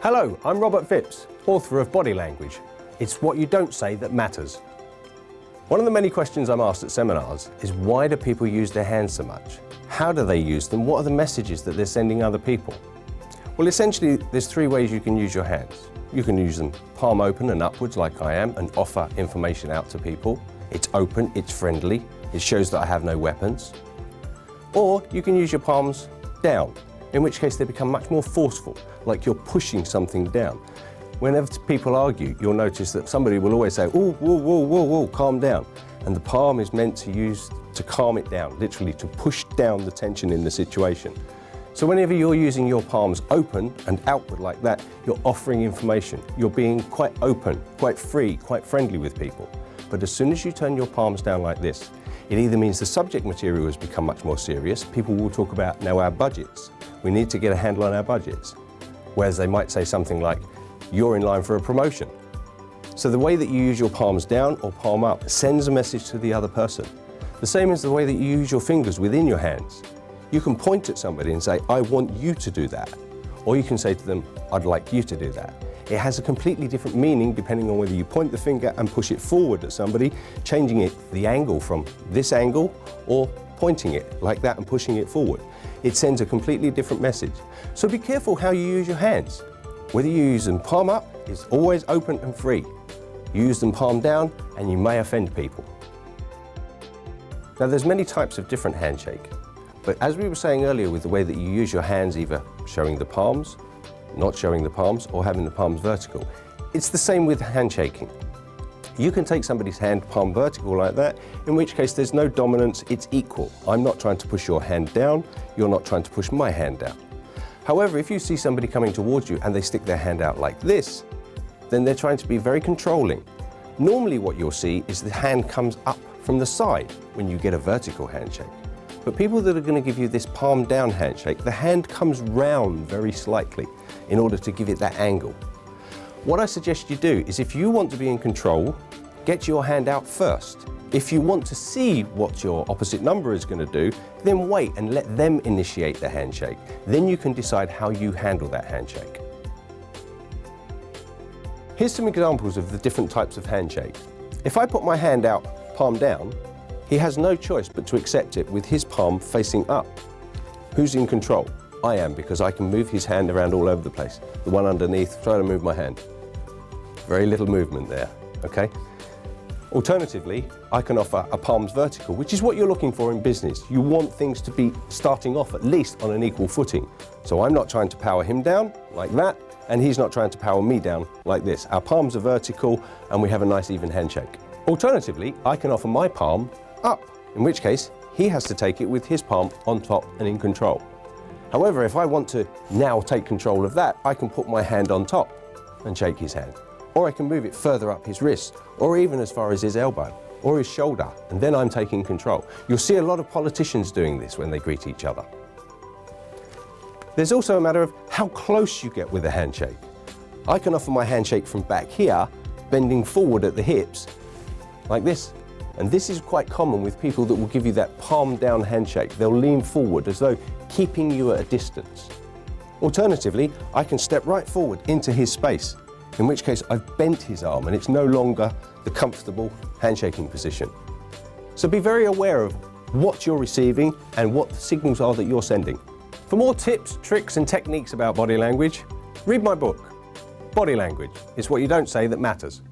Hello, I'm Robert Phipps, author of Body Language. It's what you don't say that matters. One of the many questions I'm asked at seminars is why do people use their hands so much? How do they use them? What are the messages that they're sending other people? Well, essentially, there's three ways you can use your hands. You can use them palm open and upwards like I am and offer information out to people. It's open, it's friendly, it shows that I have no weapons. Or you can use your palms down, in which case they become much more forceful, like you're pushing something down. Whenever people argue, you'll notice that somebody will always say, "Ooh, whoa, whoa, whoa, whoa, calm down." And the palm is meant to use to calm it down, literally to push down the tension in the situation. So whenever you're using your palms open and outward like that, you're offering information. You're being quite open, quite free, quite friendly with people. But as soon as you turn your palms down like this, it either means the subject material has become much more serious. People will talk about now our budgets. We need to get a handle on our budgets. Whereas they might say something like, you're in line for a promotion. So the way that you use your palms down or palm up sends a message to the other person. The same as the way that you use your fingers within your hands. You can point at somebody and say, I want you to do that. Or you can say to them, I'd like you to do that. It has a completely different meaning depending on whether you point the finger and push it forward at somebody, changing it, the angle from this angle, or pointing it like that and pushing it forward. It sends a completely different message. So be careful how you use your hands. Whether you use them palm up, it's always open and free. Use them palm down and you may offend people. Now there's many types of different handshake, but as we were saying earlier with the way that you use your hands, either showing the palms, not showing the palms, or having the palms vertical, it's the same with handshaking. You can take somebody's hand palm vertical like that, in which case there's no dominance, it's equal. I'm not trying to push your hand down, you're not trying to push my hand down. However, if you see somebody coming towards you and they stick their hand out like this, then they're trying to be very controlling. Normally what you'll see is the hand comes up from the side when you get a vertical handshake. But people that are going to give you this palm down handshake, the hand comes round very slightly in order to give it that angle. What I suggest you do is if you want to be in control, get your hand out first. If you want to see what your opposite number is going to do, then wait and let them initiate the handshake. Then you can decide how you handle that handshake. Here's some examples of the different types of handshake. If I put my hand out, palm down, he has no choice but to accept it with his palm facing up. Who's in control? I am, because I can move his hand around all over the place. The one underneath, try to move my hand. Very little movement there, okay? Alternatively, I can offer a palms vertical, which is what you're looking for in business. You want things to be starting off at least on an equal footing. So I'm not trying to power him down like that, and he's not trying to power me down like this. Our palms are vertical and we have a nice even handshake. Alternatively, I can offer my palm up, in which case he has to take it with his palm on top and in control. However, if I want to now take control of that, I can put my hand on top and shake his hand. Or I can move it further up his wrist, or even as far as his elbow, or his shoulder, and then I'm taking control. You'll see a lot of politicians doing this when they greet each other. There's also a matter of how close you get with a handshake. I can offer my handshake from back here, bending forward at the hips, like this. And this is quite common with people that will give you that palm down handshake. They'll lean forward as though keeping you at a distance. Alternatively, I can step right forward into his space, in which case I've bent his arm and it's no longer the comfortable handshaking position. So be very aware of what you're receiving and what the signals are that you're sending. For more tips, tricks and techniques about body language, read my book, Body Language. It's what you don't say that matters.